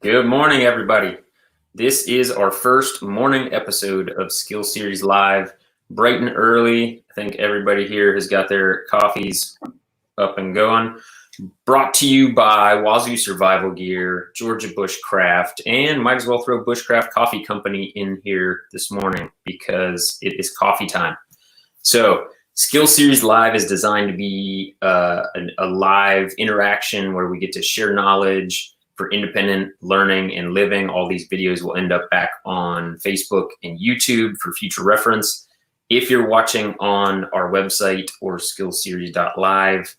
Good morning, everybody. This is our first morning episode of Skill Series Live, bright and early. I think everybody here has got their coffees up and going. Brought to you by Wazoo Survival Gear, Georgia Bushcraft, and might as well throw Bushcraft Coffee Company in here this morning because it is coffee time. So Skill Series Live is designed to be a live interaction where we get to share knowledge for independent learning and living. All these videos will end up back on Facebook and YouTube for future reference. If you're watching on our website or SKILLSeries.LIVE,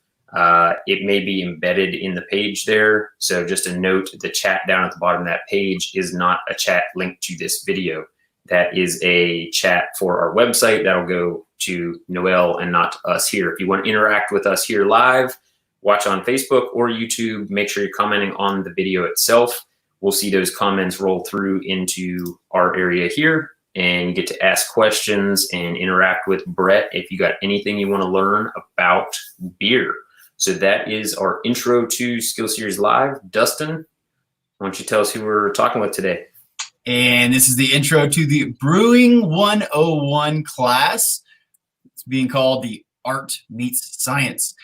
it may be embedded in the page there. So just a note, the chat down at the bottom of that page is not a chat linked to this video. That is a chat for our website that'll go to Noel and not us here. If you want to interact with us here live, watch on Facebook or YouTube, make sure you're commenting on the video itself. We'll see those comments roll through into our area here, and you get to ask questions and interact with Brett if you got anything you want to learn about beer. So that is our intro to Skill Series Live. Dustin, why don't you tell us who we're talking with today? And this is the intro to the Brewing 101 class. It's being called the Art Meets Science.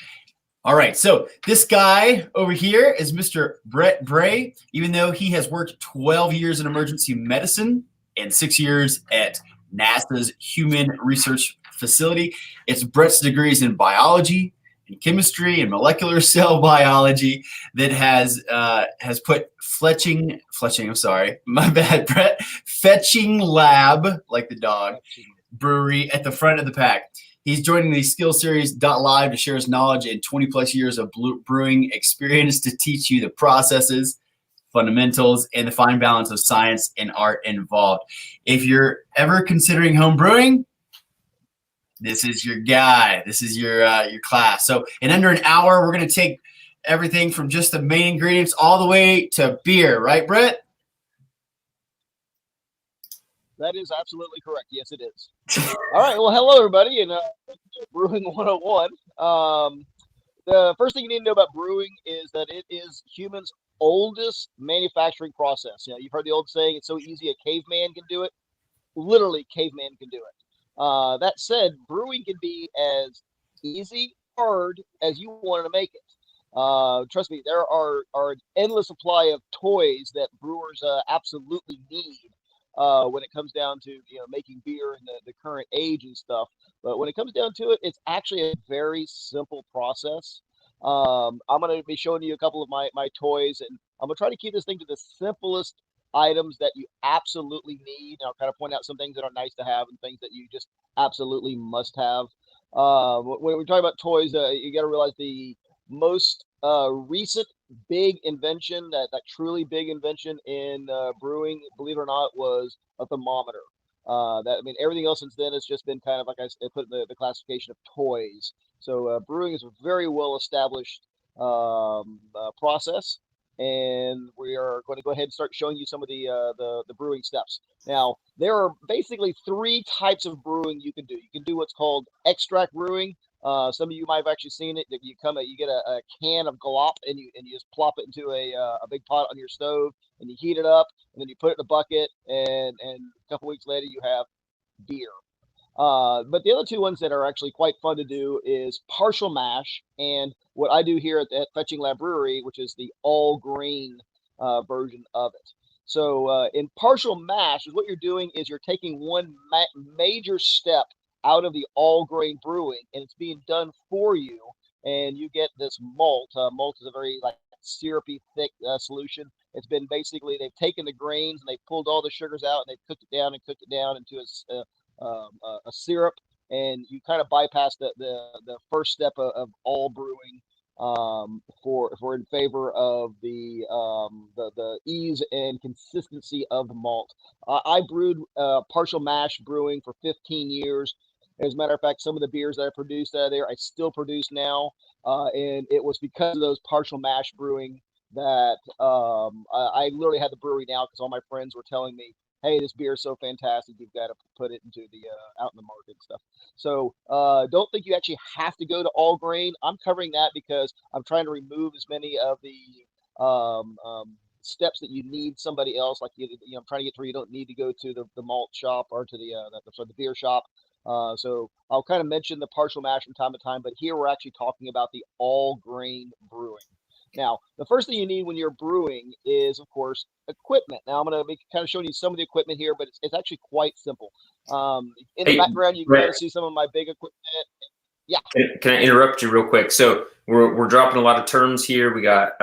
All right, so this guy over here is Mr. Brett Bray. Even though he has worked 12 years in emergency medicine and 6 years at NASA's Human Research Facility, it's Brett's degrees in biology and chemistry and molecular cell biology that has put Fetching Lab, like the dog, brewery at the front of the pack. He's joining the SKILLSeries.LIVE to share his knowledge and 20 plus years of brewing experience to teach you the processes, fundamentals, and the fine balance of science and art involved. If you're ever considering home brewing, this is your guy. This is your class. So in under an hour, we're going to take everything from just the main ingredients all the way to beer. Right, Brett? That is absolutely correct. Yes, it is. All right. Well, hello, everybody, and Brewing 101. The first thing you need to know about brewing is that it is humans' oldest manufacturing process. You know, you've heard the old saying, it's so easy a caveman can do it. Literally, caveman can do it. That said, brewing can be as easy, hard as you wanted to make it. Trust me, there are an endless supply of toys that brewers absolutely need when it comes down to making beer in the current age and stuff. But when it comes down to it, it's actually a very simple process. I'm going to be showing you a couple of my toys, and I'm going to try to keep this thing to the simplest items that you absolutely need. And I'll kind of point out some things that are nice to have and things that you just absolutely must have. When we talk about toys, you got to realize the most recent big invention, that truly big invention in brewing, believe it or not, was a thermometer. Everything else since then has just been kind of, like I put in the classification of toys. So brewing is a very well established process, and we are going to go ahead and start showing you some of the brewing steps. Now, there are basically 3 types of brewing you can do. You can do what's called extract brewing. Some of you might have actually seen it. You get a can of glop, and you just plop it into a big pot on your stove, and you heat it up, and then you put it in a bucket, and a couple weeks later you have beer. But the other 2 ones that are actually quite fun to do is partial mash, and what I do here at Fetching Lab Brewery, which is the all grain version of it. So in partial mash, what you're doing is you're taking one major step out of the all grain brewing, and it's being done for you, and you get this malt. Malt is a very syrupy, thick solution. It's been basically, they've taken the grains and they've pulled all the sugars out, and they've cooked it down into a syrup, and you kind of bypass the first step of all brewing for in favor of the ease and consistency of the malt. I brewed partial mash brewing for 15 years. As a matter of fact, some of the beers that I produced out of there, I still produce now. And it was because of those partial mash brewing that I literally had the brewery now, because all my friends were telling me, hey, this beer is so fantastic, you've got to put it into the out in the market and stuff. So don't think you actually have to go to all grain. I'm covering that because I'm trying to remove as many of the steps that you need somebody else, like I'm trying to get to where you don't need to go to the malt shop or to the beer shop. So I'll kind of mention the partial mash from time to time, but here we're actually talking about the all grain brewing. Now, the first thing you need when you're brewing is, of course, equipment. Now, I'm going to be kind of showing you some of the equipment here, but it's actually quite simple. In the background, you can kind of see some of my big equipment. Yeah. Can I interrupt you real quick? So we're dropping a lot of terms here. We got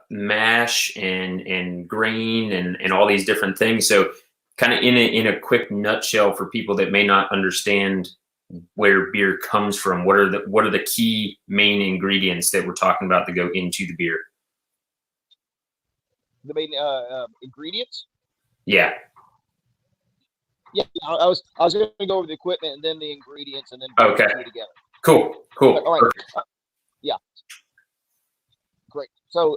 mash and grain and all these different things. So kind of in a quick nutshell for people that may not understand where beer comes from, what are the key main ingredients that we're talking about that go into the beer? The main ingredients? Yeah. Yeah, I was going to go over the equipment and then the ingredients and then put okay. the two together. Cool. But, all right. Yeah. Great. So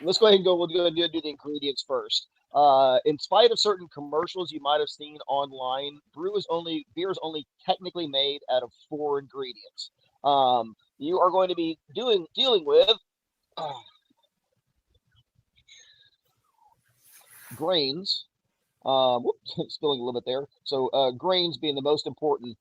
let's go ahead and go. We'll go and do the ingredients first. In spite of certain commercials you might have seen online, beer is only technically made out of 4 ingredients. You are going to be dealing with grains. Spilling a little bit there. So grains being the most important.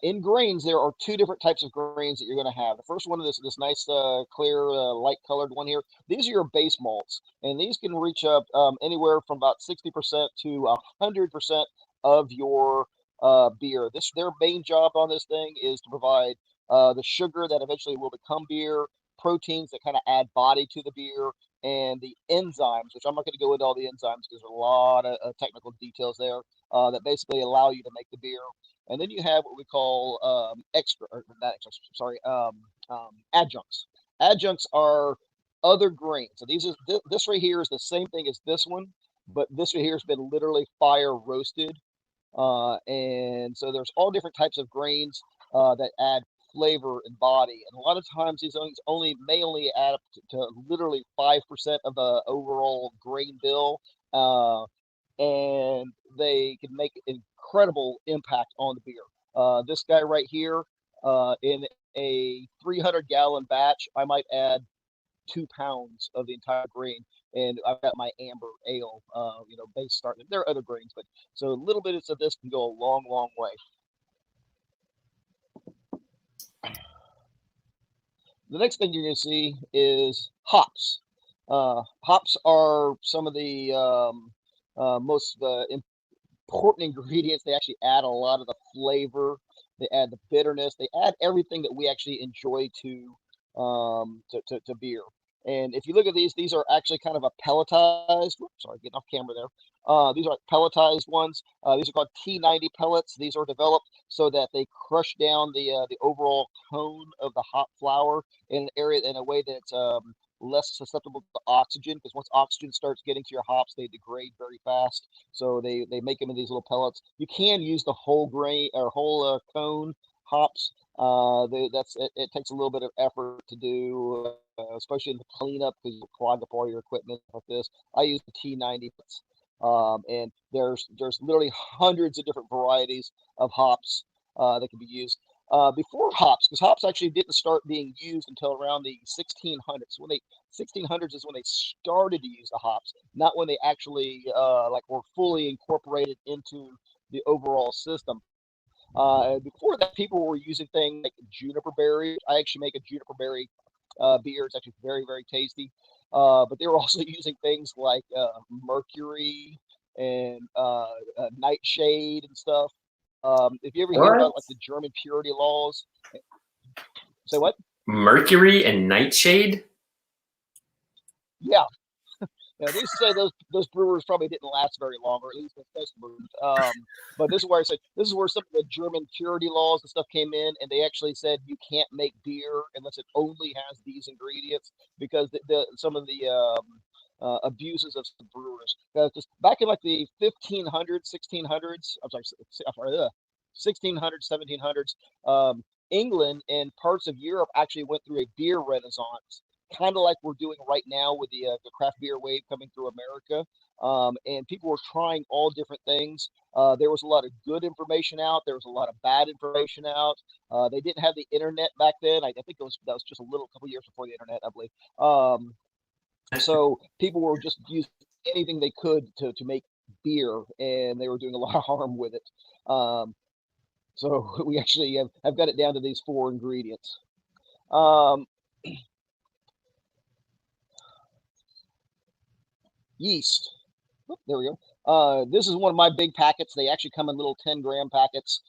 In grains, there are 2 different types of grains that you're going to have. The first one is this nice, clear, light-colored one here. These are your base malts, and these can reach up anywhere from about 60% to 100% of your beer. Their main job on this thing is to provide the sugar that eventually will become beer, proteins that kind of add body to the beer, and the enzymes, which I'm not going to go into all the enzymes because there's a lot of technical details there that basically allow you to make the beer. And then you have what we call adjuncts. Adjuncts are other grains. So this right here is the same thing as this one, but this right here has been literally fire roasted. And so there's all different types of grains that add flavor and body, and a lot of times these may only add up to literally 5% of the overall grain bill, and they can make incredible impact on the beer. This guy right here, in a 300-gallon batch, I might add 2 pounds of the entire grain, and I've got my amber ale, base starting. There are other grains, but so a little bit of this can go a long, long way. The next thing you're going to see is hops. Hops are some of the most important ingredients. They actually add a lot of the flavor. They add the bitterness. They add everything that we actually enjoy to beer. And if you look at these are actually kind of a pelletized. Oops, sorry, getting off camera there. These are pelletized ones. These are called T90 pellets. These are developed so that they crush down the overall cone of the hop flower in a way that's less susceptible to oxygen, because once oxygen starts getting to your hops, they degrade very fast. So they make them in these little pellets. You can use the whole grain or whole cone hops. It takes a little bit of effort to do, especially in the cleanup, because you clog up all your equipment like this. I use the T90 and there's literally hundreds of different varieties of hops that can be used. Before hops, because hops actually didn't start being used until around the 1600s. 1600s is when they started to use the hops, not when they actually were fully incorporated into the overall system. Before that, people were using things like juniper berry. I actually make a juniper berry beer. It's actually very, very tasty. But they were also using things like mercury and nightshade and stuff. If you ever hear about like the German purity laws, say what? Mercury and nightshade? Yeah. Now, they used to say those brewers probably didn't last very long, or at least the customers. But this is where I said this is where some of the German purity laws and stuff came in, and they actually said you can't make beer unless it only has these ingredients, because some of the abuses of some brewers. Just back in like the 1500s, 1600s, 1600s, 1700s, England and parts of Europe actually went through a beer renaissance, kind of like we're doing right now with the craft beer wave coming through America. And people were trying all different things. There was a lot of good information out. There was a lot of bad information out. They didn't have the internet back then. I think that was just a couple years before the internet, I believe. So people were just using anything they could to make beer, and they were doing a lot of harm with it. So we actually have got it down to these 4 ingredients. Yeast. There we go. This is one of my big packets. They actually come in little 10-gram packets.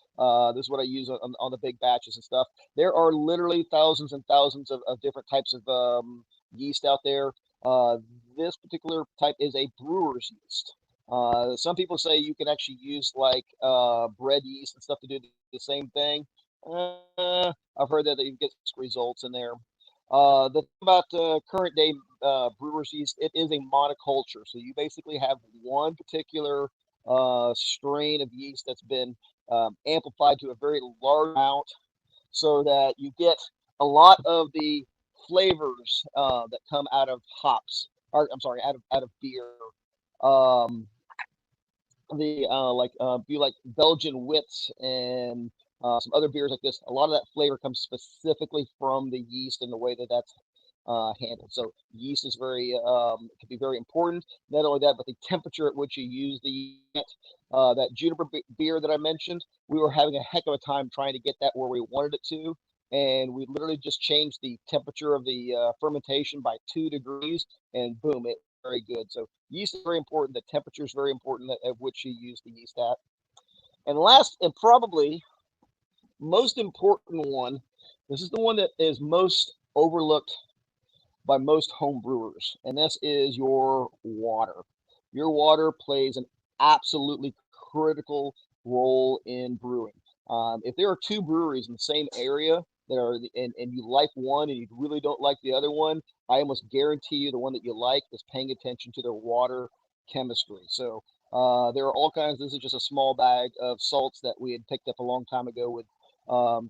This is what I use on the big batches and stuff. There are literally thousands and thousands of different types of yeast out there. This particular type is a brewer's yeast. Some people say you can actually use like bread yeast and stuff to do the same thing. I've heard that you get results in there. The thing about current day brewer's yeast, it is a monoculture. So you basically have one particular strain of yeast that's been amplified to a very large amount, so that you get a lot of the flavors that come out of hops, or I'm sorry, out of beer. Um, the be like Belgian Wits and some other beers like this. A lot of that flavor comes specifically from the yeast and the way that that's handled. So yeast is very can be very important. Not only that, but the temperature at which you use the yeast. That juniper beer that I mentioned, we were having a heck of a time trying to get that where we wanted it to, and we literally just changed the temperature of the fermentation by 2 degrees, and boom, it very good. So yeast is very important. The temperature is very important at which you use the yeast at. And last, and probably most important one, this is the one that is most overlooked by most home brewers, and this is your water. Your water plays an absolutely critical role in brewing. If there are 2 breweries in the same area that are, and you like one and you really don't like the other one, I almost guarantee you the one that you like is paying attention to their water chemistry. So there are all kinds. This is just a small bag of salts that we had picked up a long time ago with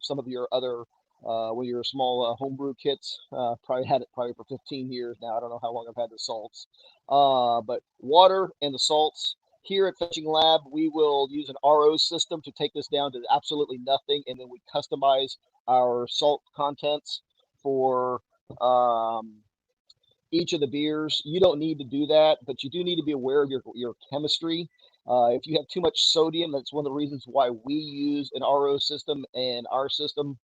some of your other when you're small homebrew kits. Probably had it for 15 years now. I don't know how long I've had the salts. But water and the salts. Here at Fetching Lab, we will use an RO system to take this down to absolutely nothing, and then we customize our salt contents for each of the beers. You don't need to do that, but you do need to be aware of your chemistry. If you have too much sodium, that's one of the reasons why we use an RO system, and our system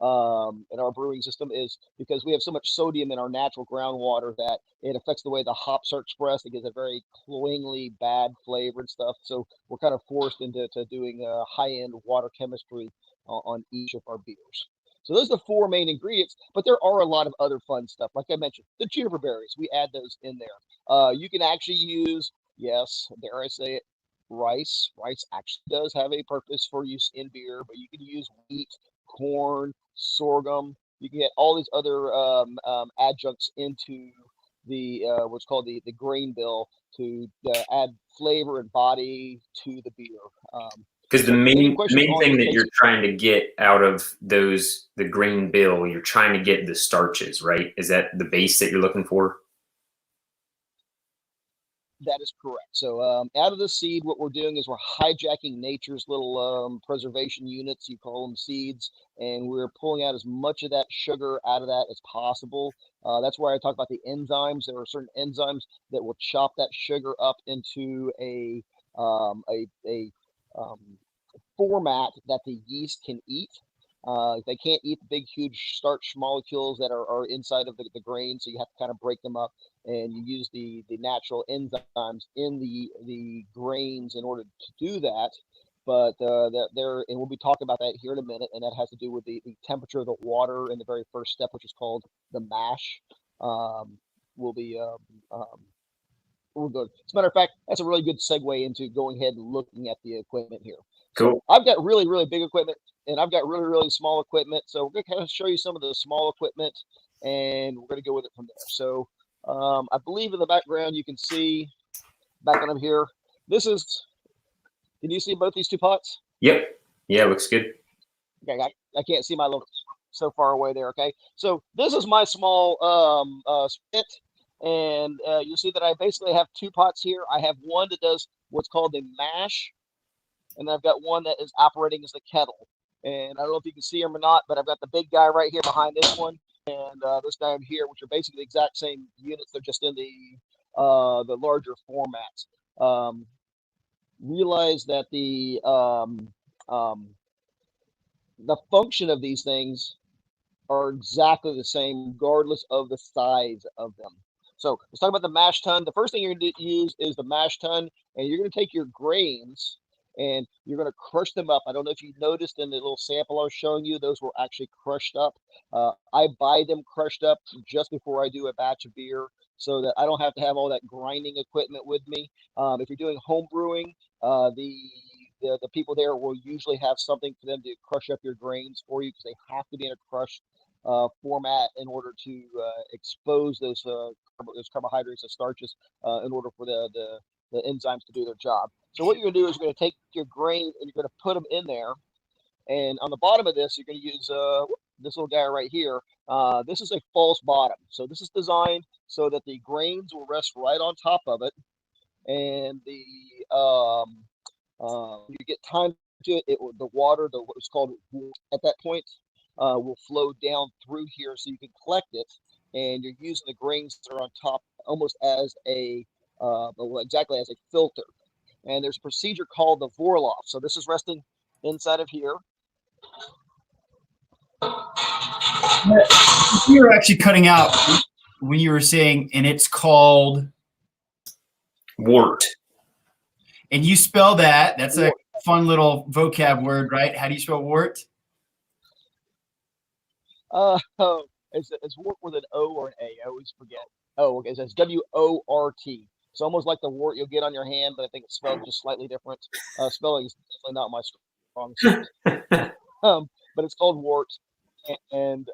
in our brewing system is because we have so much sodium in our natural groundwater that it affects the way the hops are expressed. It gives a very cloyingly bad flavor and stuff. So we're kind of forced into doing high-end water chemistry on each of our beers. So those are the 4 main ingredients, but there are a lot of other fun stuff. Like I mentioned, the juniper berries, we add those in there. You can actually use, yes, dare I say it, rice. Rice actually does have a purpose for use in beer, but you can use wheat, corn, sorghum. You can get all these other adjuncts into the what's called the grain bill to add flavor and body to the beer. Because the So any main questions on thing the that you're trying to get out of the grain bill, you're trying to get the starches, right? Is that the base that you're looking for? That is correct. So out of the seed, what we're doing is we're hijacking nature's little preservation units. You call them seeds, and we're pulling out as much of that sugar out of that as possible. That's why I talk about the enzymes. There are certain enzymes that will chop that sugar up into a format that the yeast can eat. They can't eat the big, huge starch molecules that are inside of the grain, so you have to kind of break them up, and you use the natural enzymes in the grains in order to do that. But and we'll be talking about that here in a minute, and that has to do with the temperature of the water in the very first step, which is called the mash. We'll be we'll go. As a matter of fact, that's a really good segue into going ahead and looking at the equipment here. Cool. So I've got really, really big equipment, and I've got really, really small equipment. So we're going to kind of show you some of the small equipment, and we're going to go with it from there. So I believe in the background you can see back on here. This is. Can you see both these 2 pots? Yep. Yeah, looks good. Okay, I can't see my little so far away there. Okay, so this is my small spit, and you'll see that I basically have 2 pots here. I have one that does what's called a mash, and I've got one that is operating as the kettle. And I don't know if you can see him or not, but I've got the big guy right here behind this one, and this guy here, which are basically the exact same units. They're just in the larger formats. Realize that the function of these things are exactly the same, regardless of the size of them. So let's talk about the mash tun. The first thing you're going to use is the mash tun, and you're going to take your grains and you're going to crush them up. I don't know if you noticed in the little sample I was showing you, those were actually crushed up. I buy them crushed up just before I do a batch of beer so that I don't have to have all that grinding equipment with me. If you're doing home brewing, the people there will usually have something for them to crush up your grains for you, because they have to be in a crushed format in order to expose those carbohydrates and starches in order for the enzymes to do their job. So what you're going to do is you're going to take your grain and you're going to put them in there. And on the bottom of this, you're going to use this little guy right here. This is a false bottom. So this is designed so that the grains will rest right on top of it. And the you get time to it, the water, what's called at that point, will flow down through here so you can collect it. And you're using the grains that are on top almost as a exactly as a filter. And there's a procedure called the Vorloff. So this is resting inside of here. You were actually cutting out when you were saying, and it's called Wort. And you spell that. That's a fun little vocab word, right? How do you spell wort? It's wort with an O or an A. I always forget. Oh, okay. So it's W-O-R-T. It's almost like the wart you'll get on your hand, but I think it's spelled just slightly different. Spelling is definitely not my strong suit. But it's called wort, and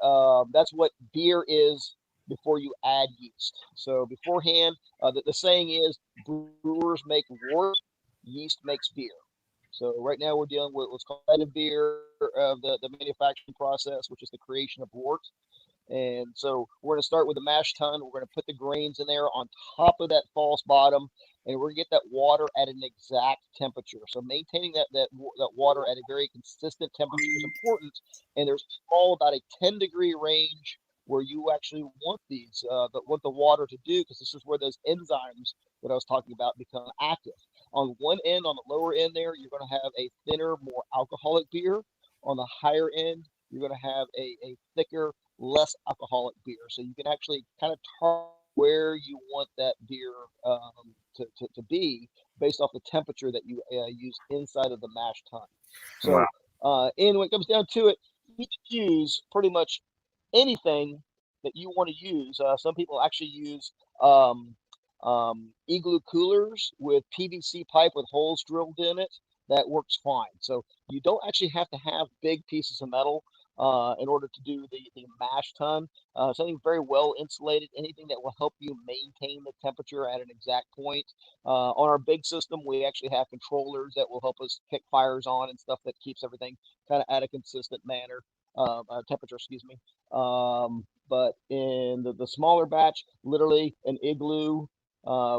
that's what beer is before you add yeast. So beforehand, the saying is brewers make wort, yeast makes beer. So right now we're dealing with what's called added beer of the manufacturing process, which is the creation of wort. And so we're going to start with the mash tun. We're going to put the grains in there on top of that false bottom, and we're going to get that water at an exact temperature. So maintaining that water at a very consistent temperature is important. And there's all about a 10-degree range where you actually want want the water to do, because this is where those enzymes that I was talking about become active. On one end, on the lower end there, you're going to have a thinner, more alcoholic beer. On the higher end, you're going to have a thicker, less alcoholic beer. So you can actually kind of target where you want that beer to be based off the temperature that you use inside of the mash tun. So, and when it comes down to it, you can use pretty much anything that you want to use. Some people actually use igloo coolers with PVC pipe with holes drilled in it. That works fine. So you don't actually have to have big pieces of metal in order to do the mash tun. Something very well insulated, anything that will help you maintain the temperature at an exact point. On our big system, we actually have controllers that will help us kick fires on and stuff that keeps everything kind of at a consistent temperature, excuse me. But in the smaller batch, literally an igloo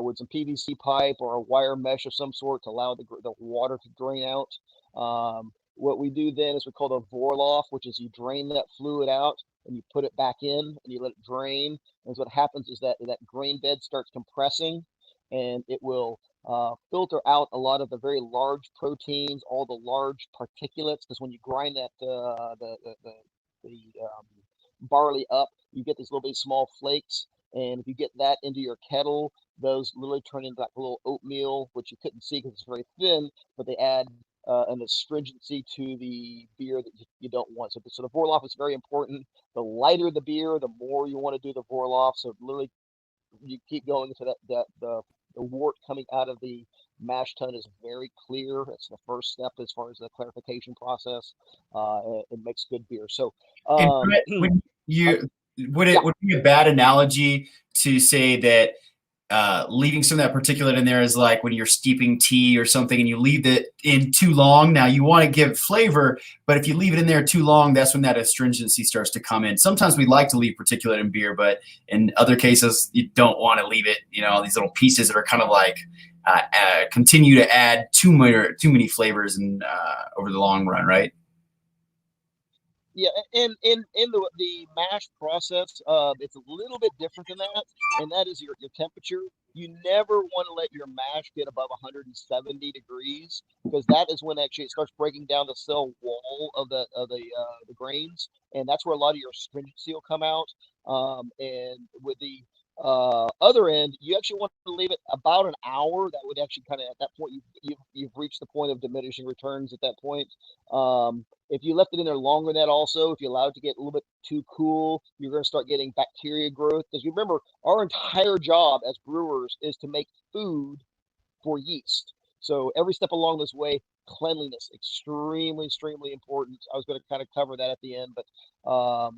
with some PVC pipe or a wire mesh of some sort to allow the water to drain out. What we do then is we call the Vorloff, which is you drain that fluid out and you put it back in and you let it drain. And so what happens is that grain bed starts compressing, and it will filter out a lot of the very large proteins, all the large particulates, because when you grind that the barley up, you get these little bit small flakes. And if you get that into your kettle, those literally turn into like a little oatmeal, which you couldn't see because it's very thin, but they add an astringency to the beer that you don't want. So the Vorloff is very important. The lighter the beer, the more you want to do the Vorloff. So literally, you keep going so that the wort coming out of the mash tun is very clear. It's the first step as far as the clarification process. It makes good beer. So would it be a bad analogy to say that leaving some of that particulate in there is like when you're steeping tea or something and you leave it in too long? Now you want to give it flavor, but if you leave it in there too long, that's when that astringency starts to come in. Sometimes we like to leave particulate in beer, but in other cases you don't want to leave it, these little pieces that are kind of like continue to add too many flavors and over the long run, right? Yeah, and in the mash process, it's a little bit different than that, and that is your temperature. You never want to let your mash get above 170 degrees, because that is when actually it starts breaking down the cell wall of the grains, and that's where a lot of your stringency will come out. And with the other end, you actually want to leave it about an hour. That would actually kind of, at that point, you've reached the point of diminishing returns at that point. If you left it in there longer than that, also, if you allow it to get a little bit too cool, you're going to start getting bacteria growth. Because you remember, our entire job as brewers is to make food for yeast. So every step along this way, cleanliness, extremely important. I was going to kind of cover that at the end, but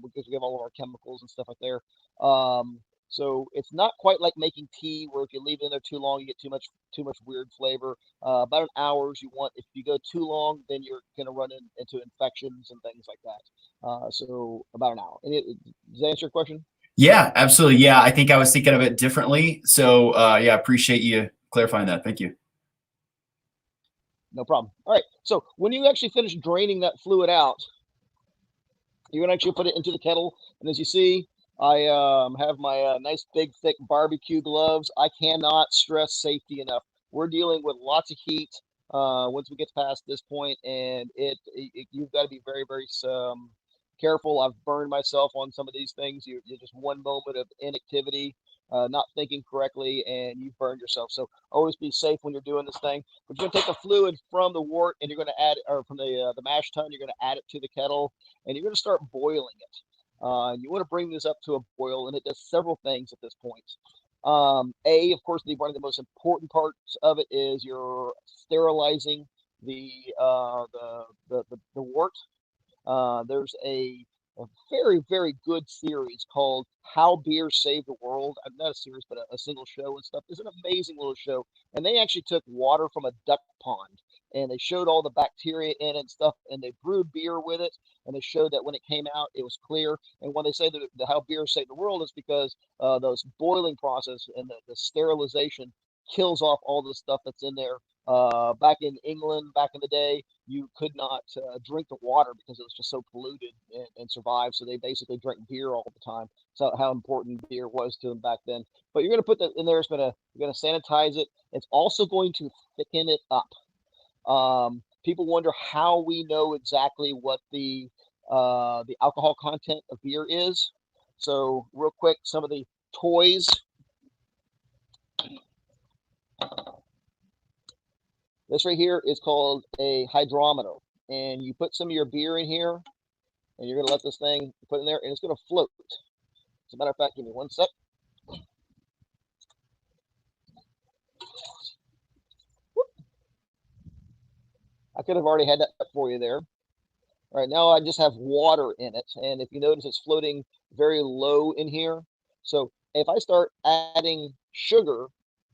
because we have all of our chemicals and stuff up there. So it's not quite like making tea, where if you leave it in there too long, you get too much weird flavor. About an hour is you want. If you go too long, then you're going to run into infections and things like that. So about an hour. Does that answer your question? Yeah, absolutely. Yeah, I think I was thinking of it differently. So yeah, I appreciate you clarifying that. Thank you. No problem. All right. So when you actually finish draining that fluid out, you're going to actually put it into the kettle. And as you see, I have my nice big thick barbecue gloves. I cannot stress safety enough. We're dealing with lots of heat once we get past this point, and you've got to be very careful. I've burned myself on some of these things. You're just one moment of inactivity, not thinking correctly, and you've burned yourself. So always be safe when you're doing this thing. But you're going to take the fluid from the wort, and you're going to add, or from the mash tun, you're going to add it to the kettle, and you're going to start boiling it. You want to bring this up to a boil, and it does several things at this point. Of course, one of the most important parts of it is you're sterilizing the wort. There's a very good series called How Beer Saved the World. Not a series, but a single show and stuff. It's an amazing little show. And they actually took water from a duck pond, and they showed all the bacteria in it and stuff, and they brewed beer with it, and they showed that when it came out, it was clear. And when they say that how beer saved the world, is because those boiling process and the sterilization kills off all the stuff that's in there. Back in England, back in the day, you could not drink the water because it was just so polluted and survive. So they basically drank beer all the time. So how important beer was to them back then. But you're going to put that in there. You're going to sanitize it. It's also going to thicken it up. People wonder how we know exactly what the alcohol content of beer is. So real quick, some of the toys. This right here is called a hydrometer, and you put some of your beer in here, and you're going to let this thing put in there, and it's going to float. As a matter of fact, give me one sec. I could have already had that for you there. All right, now I just have water in it, and if you notice, it's floating very low in here. So if I start adding sugar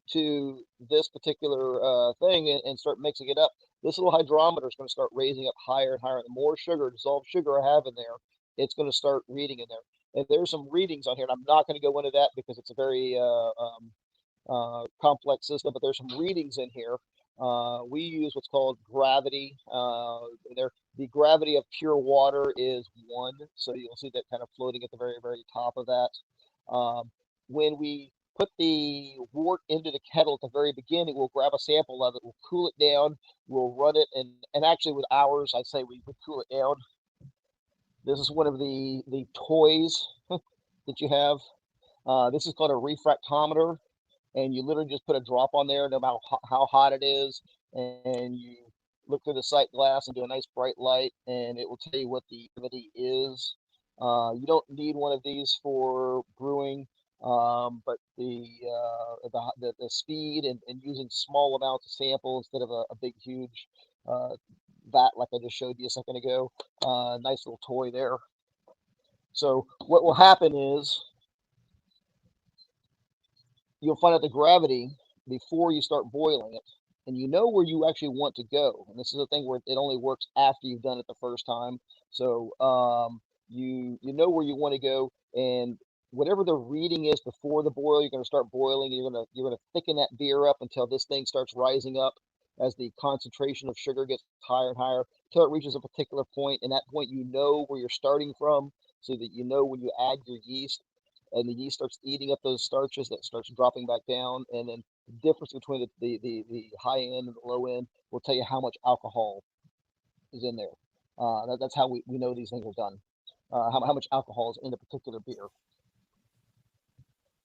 to this particular thing and start mixing it up, this little hydrometer is going to start raising up higher and higher. The more sugar, dissolved sugar I have in there, it's going to start reading in there. And there's some readings on here, and I'm not going to go into that because it's a very complex system, but there's some readings in here. We use what's called gravity. The gravity of pure water is 1, so you'll see that kind of floating at the very top of that. When we put the wort into the kettle at the very beginning, we'll grab a sample of it, we'll cool it down, we'll run it, and actually with ours, I say we cool it down. This is one of the toys that you have. This is called a refractometer, and you literally just put a drop on there, no matter how hot it is, and you look through the sight glass and do a nice bright light, and it will tell you what the gravity is. You don't need one of these for brewing, but the speed and using small amounts of sample instead of a big huge vat like I just showed you a second ago. Nice little toy there. So what will happen is you'll find out the gravity before you start boiling it, and you know where you actually want to go. And this is a thing where it only works after you've done it the first time. So you know where you want to go, and whatever the reading is before the boil, you're going to start boiling, and you're going to thicken that beer up until this thing starts rising up as the concentration of sugar gets higher and higher, till it reaches a particular point, and that point you know where you're starting from, so that you know when you add your yeast, and the yeast starts eating up those starches, that starts dropping back down, and then the difference between the high end and the low end will tell you how much alcohol is in there. That's how we know these things are done. How much alcohol is in a particular beer.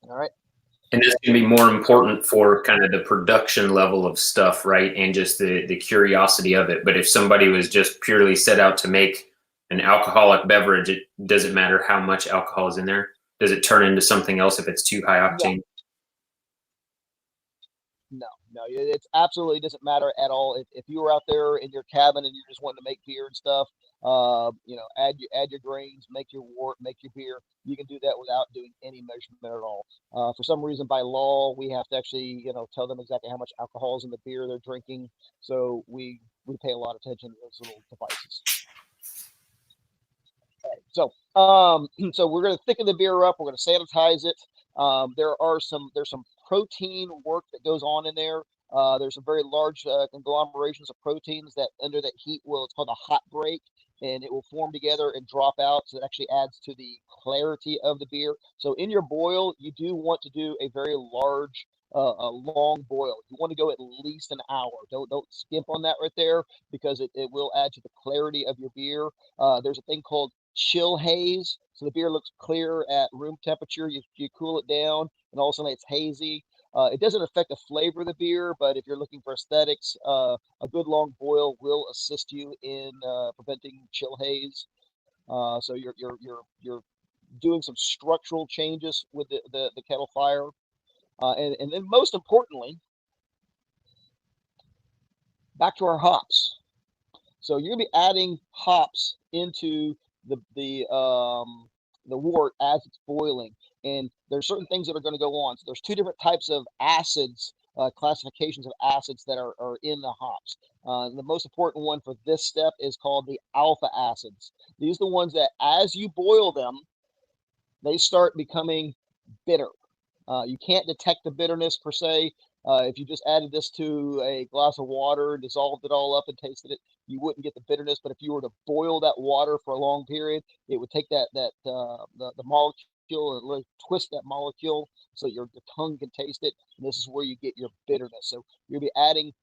All right. And this can be more important for kind of the production level of stuff, right? And just the curiosity of it. But if somebody was just purely set out to make an alcoholic beverage, it doesn't matter how much alcohol is in there. Does it turn into something else if it's too high octane? No, it's absolutely doesn't matter at all. If you were out there in your cabin and you're just wanting to make beer and stuff, add your grains, make your wort, make your beer. You can do that without doing any measurement at all. For some reason, by law, we have to actually, tell them exactly how much alcohol is in the beer they're drinking. So we pay a lot of attention to those little devices. So, so we're going to thicken the beer up. We're going to sanitize it. There's some protein work that goes on in there. There's some very large conglomerations of proteins that under that heat it's called a hot break, and it will form together and drop out. So it actually adds to the clarity of the beer. So in your boil, you do want to do a very large, a long boil. You want to go at least an hour. Don't skimp on that right there, because it will add to the clarity of your beer. There's a thing called chill haze. So the beer looks clear at room temperature. You cool it down, and all of a sudden it's hazy. It doesn't affect the flavor of the beer, but if you're looking for aesthetics, a good long boil will assist you in preventing chill haze. So you're doing some structural changes with the kettle fire, and then most importantly, back to our hops. So you're gonna be adding hops into the wort as it's boiling, and there's certain things that are going to go on. So there's two different types of acids, classifications of acids that are in the hops. The most important one for this step is called the alpha acids. These are the ones that as you boil them, they start becoming bitter. You can't detect the bitterness per se. If you just added this to a glass of water, dissolved it all up and tasted it, you wouldn't get the bitterness. But if you were to boil that water for a long period, it would take the molecule and really twist that molecule so the tongue can taste it. And this is where you get your bitterness. So you'll be adding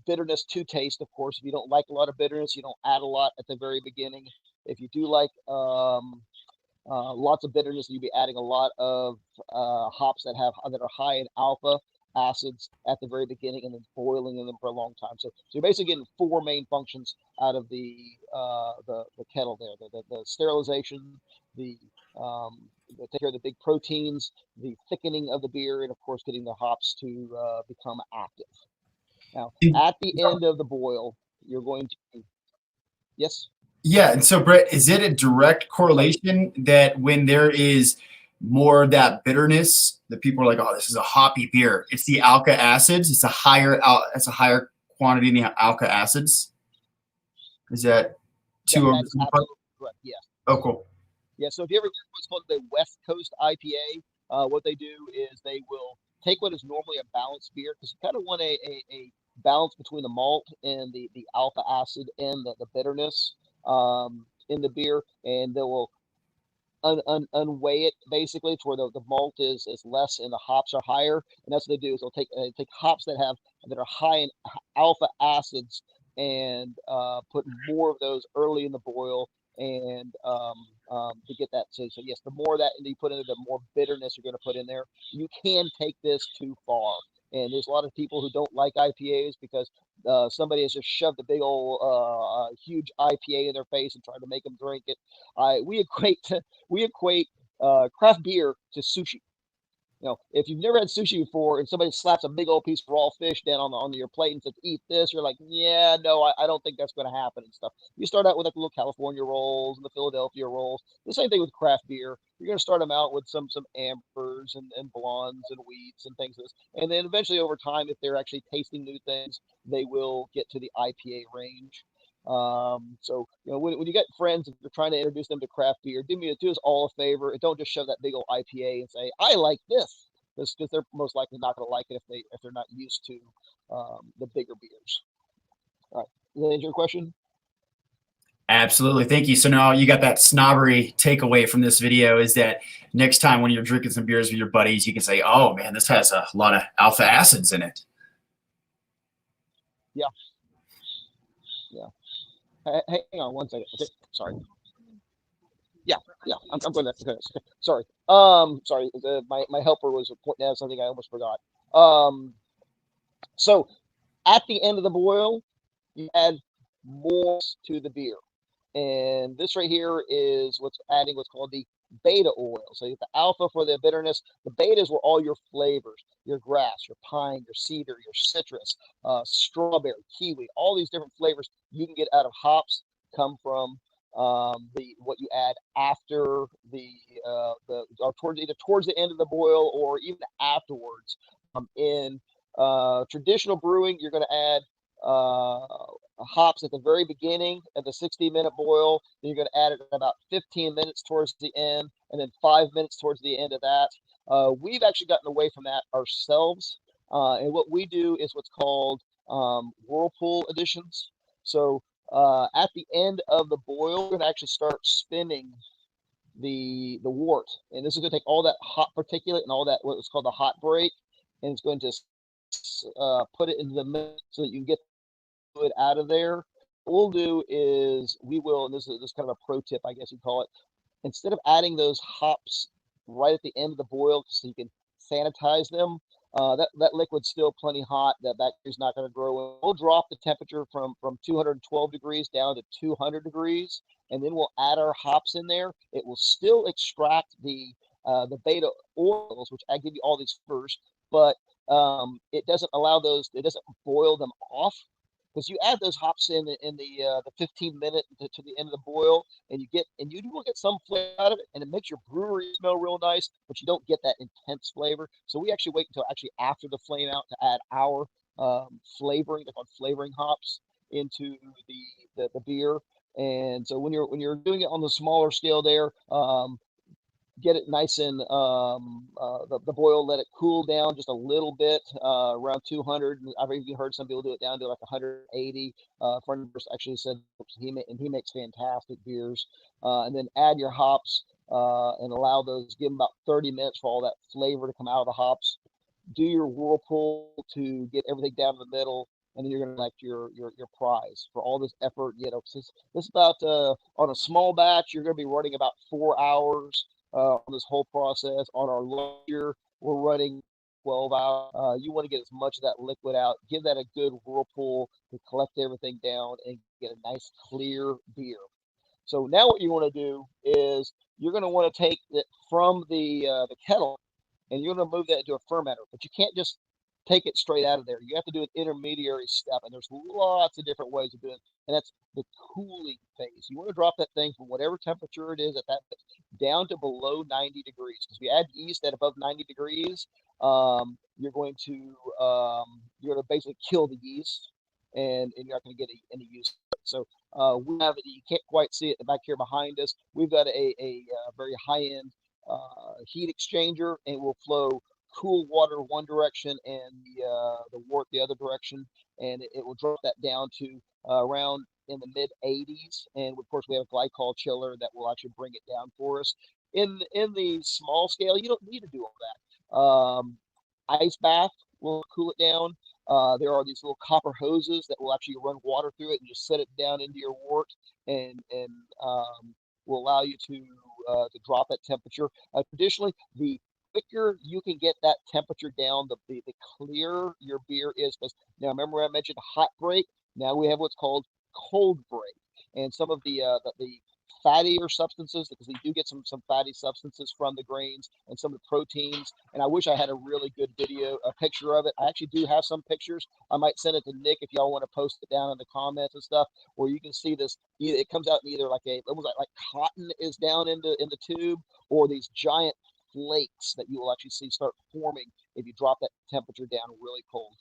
bitterness to taste. Of course, if you don't like a lot of bitterness, you don't add a lot at the very beginning. If you do like lots of bitterness, you'll be adding a lot of hops that are high in alpha acids at the very beginning, and then boiling them for a long time. So you're basically getting four main functions out of the kettle there: the sterilization, the take care of the big proteins, the thickening of the beer, and of course getting the hops to become active. Now, at the end of the boil, you're going to yes. Yeah, and so Brett, is it a direct correlation that when there is more of that bitterness, that people are like, "Oh, this is a hoppy beer"? It's the alka acids. It's a higher quantity in the alka acids. Is that too? That's absolutely correct. Yeah. Oh, cool. Yeah. So if you ever get what's called the West Coast IPA, what they do is they will take what is normally a balanced beer, because you kind of want a balance between the malt and the alpha acid and the bitterness in the beer, and they will unweigh it basically to where the malt is less and the hops are higher. And that's what they do, is they'll take hops that are high in alpha acids and put more of those early in the boil, and to get that. So yes, the more that you put in there, the more bitterness you're going to put in there. You can take this too far. And there's a lot of people who don't like IPAs because somebody has just shoved a big old huge IPA in their face and tried to make them drink it. We equate craft beer to sushi. If you've never had sushi before and somebody slaps a big old piece of raw fish down on your plate and says, "Eat this," you're like, "Yeah, no, I don't think that's going to happen," and stuff. You start out with like the little California rolls and the Philadelphia rolls. The same thing with craft beer. You're going to start them out with some ambers and blondes and wheats and things like this. And then eventually over time, if they're actually tasting new things, they will get to the IPA range. So when you get friends, if you're trying to introduce them to craft beer, do us all a favor and don't just shove that big old IPA and say, "I like this," because they're most likely not going to like it if they're not used to the bigger beers. All right, does that answer your question? Absolutely. Thank you. So now you got that snobbery takeaway from this video is that next time when you're drinking some beers with your buddies, you can say, oh man, this has a lot of alpha acids in it. Yeah. Yeah. Hang on one second. Okay. Sorry. Yeah. I'm going to. Okay. Sorry. Sorry. My helper was pointing out something I almost forgot. So at the end of the boil, you add more to the beer. And this right here is what's adding what's called the beta oil. So you have the alpha for the bitterness. The betas were all your flavors, your grass, your pine, your cedar, your citrus, strawberry, kiwi, all these different flavors you can get out of hops come from what you add after or towards the end of the boil or even afterwards. In traditional brewing, you're going to add hops at the very beginning of the 60-minute boil. Then you're going to add it in about 15 minutes towards the end, and then 5 minutes towards the end of that. We've actually gotten away from that ourselves, and what we do is what's called whirlpool additions. So at the end of the boil, we're going to actually start spinning the wort, and this is going to take all that hot particulate and all that what's called the hot break, and it's going to put it into the middle so that you can get it out of there. What we'll do is and this is kind of a pro tip, I guess you'd call it, instead of adding those hops right at the end of the boil so you can sanitize them, that liquid's still plenty hot, that bacteria's not going to grow. We'll drop the temperature from 212 degrees down to 200 degrees, and then we'll add our hops in there. It will still extract the beta oils, which I give you all these first, but it doesn't allow those, it doesn't boil them off, because you add those hops in the 15 minute to the end of the boil, and you will get some flavor out of it, and it makes your brewery smell real nice, but you don't get that intense flavor. So we actually wait until after the flame out to add our flavoring, they're called flavoring hops, into the beer. And so when you're doing it on the smaller scale there, get it nice and the boil, let it cool down just a little bit, around 200. I've even heard some people do it down to like 180. Friend actually said he makes fantastic beers. And then add your hops and allow those, give them about 30 minutes for all that flavor to come out of the hops. Do your whirlpool to get everything down in the middle, and then you're going to elect your prize for all this effort. This about on a small batch, you're going to be running about 4 hours on this whole process. On our larger, we're running 12 hours. You want to get as much of that liquid out, give that a good whirlpool to collect everything down and get a nice clear beer. So now what you want to do is you're going to want to take it from the kettle, and you're going to move that into a fermenter. But you can't just take it straight out of there. You have to do an intermediary step, and there's lots of different ways of doing it, and that's the cooling phase. You want to drop that thing from whatever temperature it is at that down to below 90 degrees, because if you add yeast at above 90 degrees, you're going to basically kill the yeast, and you're not going to get any use. So we have, you can't quite see it back here behind us, we've got a very high-end heat exchanger, and will flow cool water one direction and the wort the other direction, and it will drop that down to around in the mid 80s. And of course we have a glycol chiller that will actually bring it down for us. In the small scale, you don't need to do all that. Ice bath will cool it down. There are these little copper hoses that will actually run water through it and just set it down into your wort, and will allow you to drop that temperature. Traditionally, the quicker you can get that temperature down, the clearer your beer is. Because now, remember I mentioned hot break. Now we have what's called cold break, and some of the fattier substances, because we do get some fatty substances from the grains and some of the proteins. And I wish I had a really good a picture of it. I actually do have some pictures. I might send it to Nick if y'all want to post it down in the comments and stuff, where you can see this. It comes out in either almost like cotton is down in the tube, or these giant flakes that you will actually see start forming if you drop that temperature down really cold,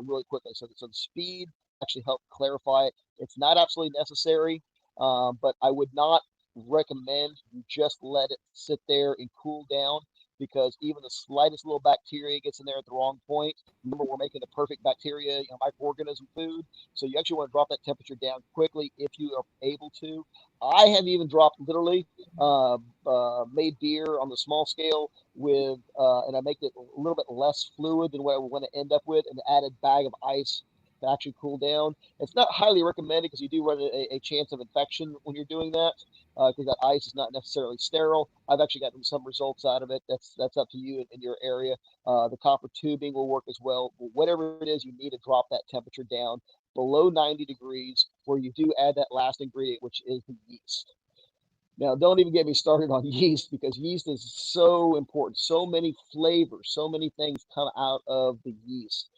really quickly. So the speed actually help clarify it. It's not absolutely necessary, but I would not recommend you just let it sit there and cool down. because even the slightest little bacteria gets in there at the wrong point. Remember, we're making the perfect bacteria, microorganism food. So you actually want to drop that temperature down quickly if you are able to. I have even dropped literally made beer on the small scale with, and I make it a little bit less fluid than what I want to end up with, an added bag of ice to actually cool down. It's not highly recommended because you do run a chance of infection when you're doing that, because that ice is not necessarily sterile. I've actually gotten some results out of it. That's up to you in your area. The copper tubing will work as well. But whatever it is, you need to drop that temperature down below 90 degrees, where you do add that last ingredient, which is the yeast. Now, don't even get me started on yeast, because yeast is so important. So many flavors, so many things come out of the yeast.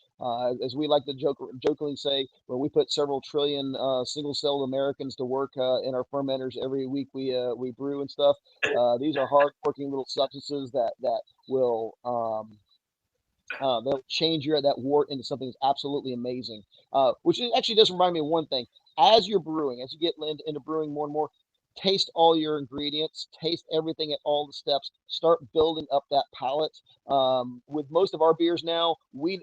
As we like to jokingly say, when we put several trillion single-celled Americans to work in our fermenters every week, we brew and stuff. These are hard-working little substances that will they'll change that wort into something that's absolutely amazing. Which actually does remind me of one thing. As you're brewing, as you get into brewing more and more, taste all your ingredients, taste everything at all the steps, start building up that palate. With most of our beers now, we're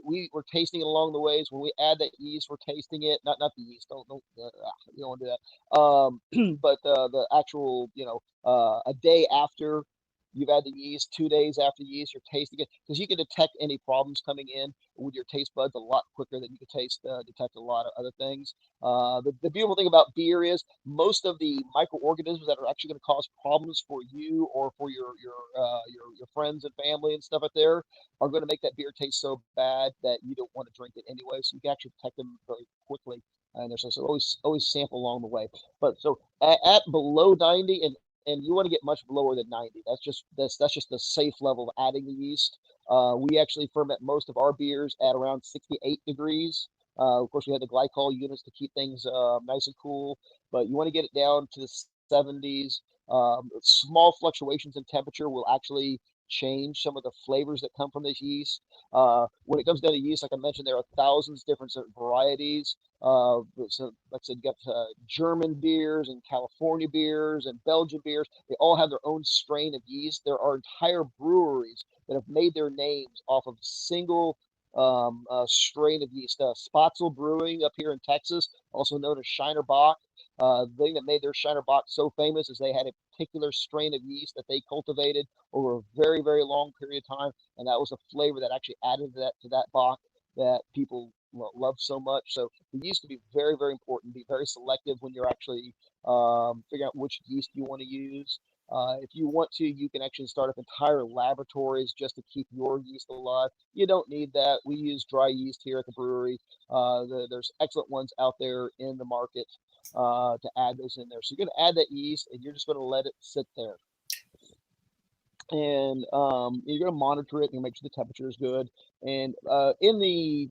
tasting it along the ways. When we add that yeast, we're tasting it. Not the yeast. Don't you don't want to do that. But the actual, a day after you've had the yeast, 2 days after yeast, you're tasting it, because you can detect any problems coming in with your taste buds a lot quicker than you can detect a lot of other things. The beautiful thing about beer is most of the microorganisms that are actually going to cause problems for you or for your friends and family and stuff out there are going to make that beer taste so bad that you don't want to drink it anyway. So you can actually detect them very quickly. And there's always sample along the way. But so at below 90, and you want to get much lower than 90. That's just the safe level of adding the yeast. We actually ferment most of our beers at around 68 degrees. Of course, we have the glycol units to keep things nice and cool, but you want to get it down to the 70s. Small fluctuations in temperature will actually change some of the flavors that come from this yeast. When it comes down to yeast, like I mentioned, there are thousands of different varieties. So, like I said, you got German beers and California beers and Belgian beers. They all have their own strain of yeast. There are entire breweries that have made their names off of single strain of yeast. Spotzel Brewing up here in Texas, also known as Shiner Bock. The thing that made their Shiner Bock so famous is they had a particular strain of yeast that they cultivated over a very, very long period of time, and that was a flavor that actually added to that Bock that people love so much. So the yeast can be very, very important. Be very selective when you're actually figuring out which yeast you want to use. If you want to, you can actually start up entire laboratories just to keep your yeast alive. You don't need that. We use dry yeast here at the brewery. There's excellent ones out there in the market to add those in there. So you're going to add that yeast, and you're just going to let it sit there. And you're going to monitor it and make sure the temperature is good. And in the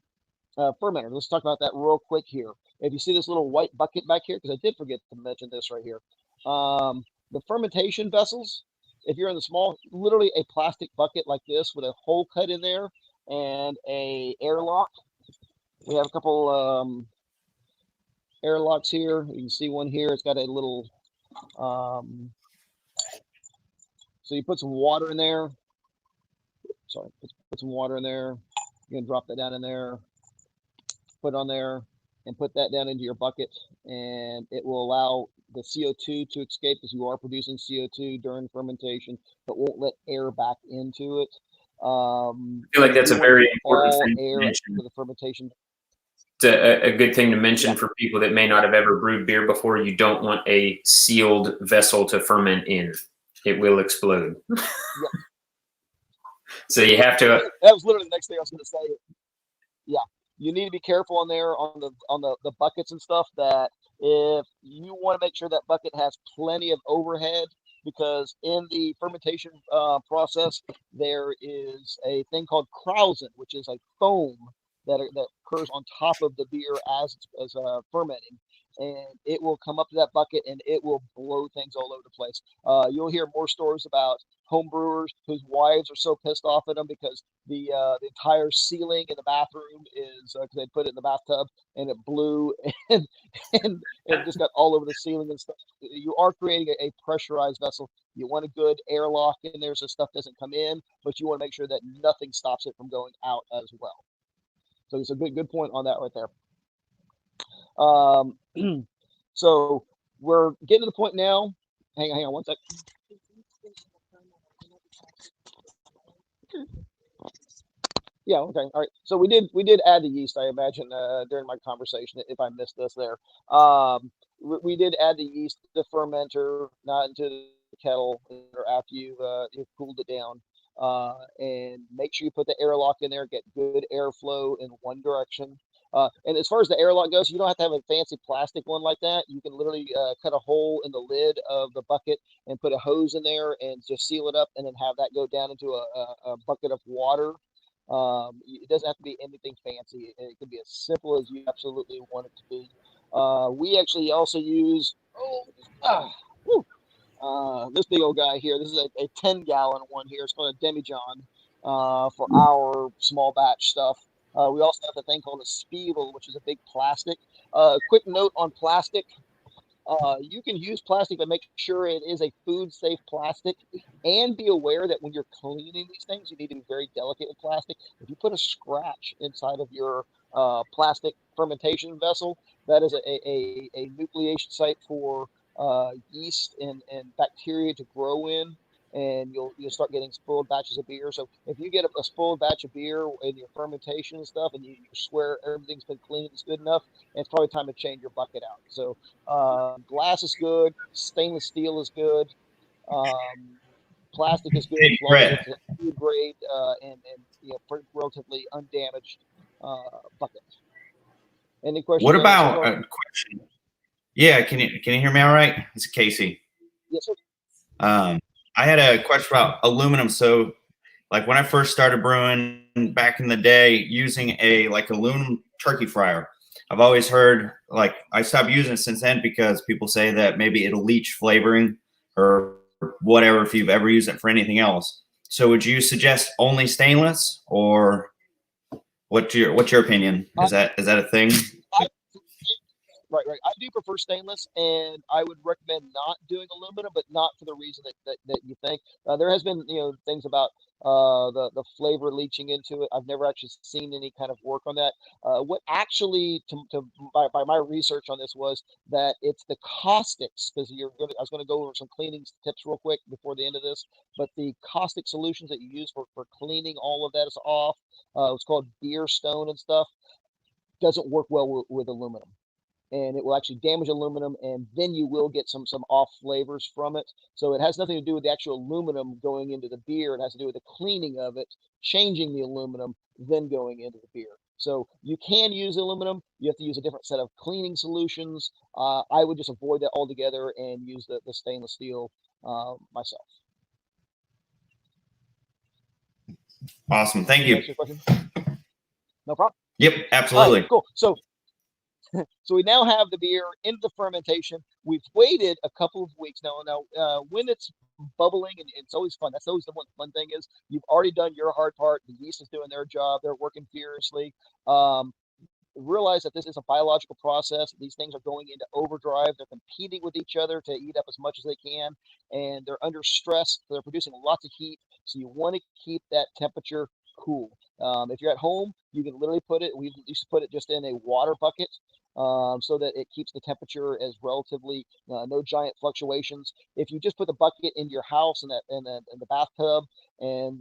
fermenter, let's talk about that real quick here. If you see this little white bucket back here, because I did forget to mention this right here. The fermentation vessels, if you're in the small, literally a plastic bucket like this with a hole cut in there and a airlock. We have a couple airlocks here. You can see one here. It's got a little, so you put some water in there. Sorry, put some water in there. You're gonna drop that down in there, put on there, and put that down into your bucket, and it will allow the CO2 to escape, because you are producing CO2 during fermentation, but won't let air back into it. I feel like that's a very important thing to mention. For the fermentation. It's a good thing to mention for people that may not have ever brewed beer before. You don't want a sealed vessel to ferment in. It will explode. Yep. So you have to. That was literally the next thing I was going to say. Yeah, you need to be careful on there on the buckets and stuff, that if you want to make sure that bucket has plenty of overhead, because in the fermentation process there is a thing called krausen, which is a foam that occurs on top of the beer as fermenting. and it will come up to that bucket and it will blow things all over the place. You'll hear more stories about home brewers whose wives are so pissed off at them because the entire ceiling in the bathroom is because they put it in the bathtub and it blew and, and just got all over the ceiling and stuff. You are creating a pressurized vessel. You want a good airlock in there so stuff doesn't come in, but you want to make sure that nothing stops it from going out as well. So it's a good point on that right there. So we're getting to the point now. Hang on one sec. Yeah, okay, all right. So we did add the yeast, I imagine, during my conversation. If I missed this there, we did add the yeast, the fermenter, not into the kettle or after you've cooled it down. And make sure you put the airlock in there, get good airflow in one direction. And as far as the airlock goes, you don't have to have a fancy plastic one like that. You can literally cut a hole in the lid of the bucket and put a hose in there and just seal it up, and then have that go down into a bucket of water. It doesn't have to be anything fancy. It can be as simple as you absolutely want it to be. We actually also use this big old guy here. This is a 10-gallon one here. It's called a demijohn for our small batch stuff. We also have a thing called a spiegel, which is a big plastic. Quick note on plastic. You can use plastic, but make sure it is a food-safe plastic, and be aware that when you're cleaning these things, you need to be very delicate with plastic. If you put a scratch inside of your plastic fermentation vessel, that is a nucleation site for yeast and bacteria to grow in, and you'll start getting spoiled batches of beer. So if you get a spoiled batch of beer in your fermentation and stuff, and you swear everything's been clean, it's good enough, and it's probably time to change your bucket out. So glass is good, stainless steel is good, plastic is good as long as it's a food grade and relatively undamaged bucket. Any questions? What about a question? Yeah, can you hear me all right? It's Casey. Yes, sir. I had a question about aluminum. So, like when I first started brewing back in the day, using a aluminum turkey fryer, I've always heard, like, I stopped using it since then because people say that maybe it'll leach flavoring or whatever if you've ever used it for anything else. So would you suggest only stainless, or what's your opinion? Is that a thing? Right. I do prefer stainless, and I would recommend not doing aluminum, but not for the reason that you think. There has been things about the flavor leaching into it. I've never actually seen any kind of work on that. What actually, by my research on this, was that it's the caustics, because I was going to go over some cleaning tips real quick before the end of this, but the caustic solutions that you use for cleaning all of that is off. It's called beer stone and stuff. Doesn't work well with aluminum, and it will actually damage aluminum, and then you will get some off flavors from it. So it has nothing to do with the actual aluminum going into the beer. It has to do with the cleaning of it, changing the aluminum, then going into the beer. So you can use aluminum. You have to use a different set of cleaning solutions. I would just avoid that altogether and use the stainless steel myself. Awesome. Thank you. No problem. Yep, absolutely. Right, cool. So we now have the beer into the fermentation. We've waited a couple of weeks now. When it's bubbling, and it's always fun. That's always the one fun thing is you've already done your hard part. The yeast is doing their job. They're working furiously. Realize that this is a biological process. These things are going into overdrive. They're competing with each other to eat up as much as they can, and they're under stress. So they're producing lots of heat. So you want to keep that temperature cool. If you're at home, you can literally we used to put it just in a water bucket, so that it keeps the temperature as relatively no giant fluctuations. If you just put the bucket in your house in the bathtub, and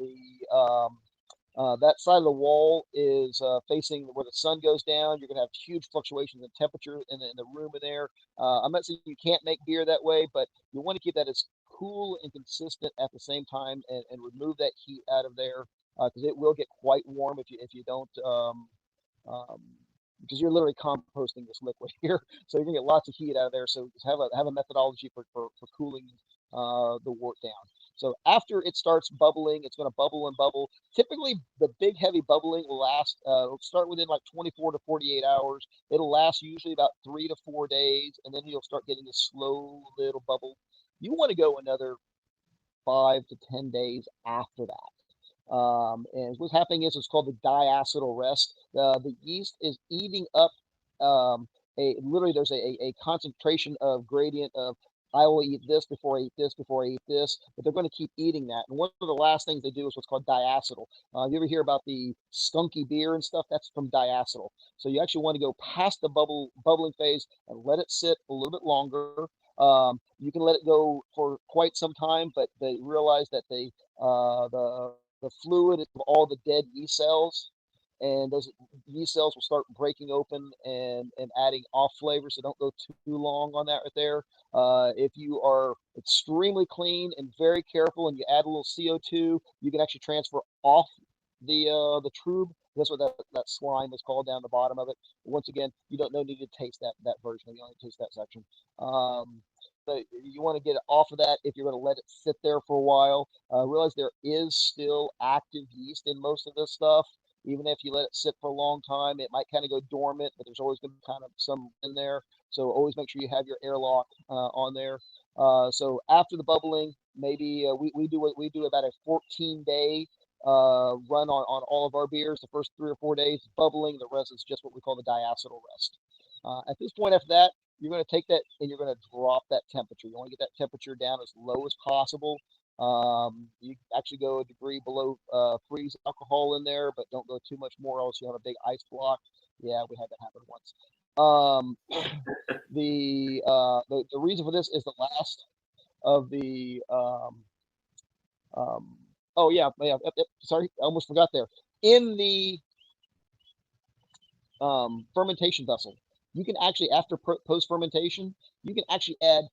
that side of the wall is facing where the sun goes down, you're going to have huge fluctuations in temperature in the room in there. I'm not saying you can't make beer that way, but you want to keep that as cool and consistent at the same time, and remove that heat out of there, because it will get quite warm if you don't, because you're literally composting this liquid here, so you're gonna get lots of heat out of there. So just have a methodology for cooling the wort down. So after it starts bubbling, it's going to bubble and bubble. Typically, the big heavy bubbling will last. It'll start within like 24 to 48 hours. It'll last usually about 3 to 4 days, and then you'll start getting a slow little bubble. You want to go another 5 to 10 days after that. And what's happening is it's called the diacetyl rest. The yeast is eating up literally there's a concentration of gradient of I will eat this before I eat this before I eat this, but they're going to keep eating that. And one of the last things they do is what's called diacetyl. You ever hear about the skunky beer and stuff? That's from diacetyl. So you actually want to go past the bubbling phase and let it sit a little bit longer. You can let it go for quite some time, but they realize that the fluid of all the dead yeast cells, and those yeast cells will start breaking open and adding off flavors. So don't go too long on that right there. If you are extremely clean and very careful and you add a little CO2, you can actually transfer off the tube. That's what that slime is called down the bottom of it. Once again, you don't need to taste that version. You only taste that section. But you want to get it off of that if you're going to let it sit there for a while. Realize there is still active yeast in most of this stuff. Even if you let it sit for a long time, it might kind of go dormant, but there's always going to be kind of some in there. So always make sure you have your airlock on there. So after the bubbling, maybe we do about a 14-day run on all of our beers. The first 3 or 4 days bubbling, the rest is just what we call the diacetyl rest. At this point after that, you're going to take that and you're going to drop that temperature. You want to get that temperature down as low as possible. You actually go a degree below freeze alcohol in there, but don't go too much more, else you have a big ice block. Yeah, we had that happen once. The reason for this is the last of the oh yeah, sorry, I almost forgot there. In the fermentation vessel, you can actually, after post fermentation, you can actually add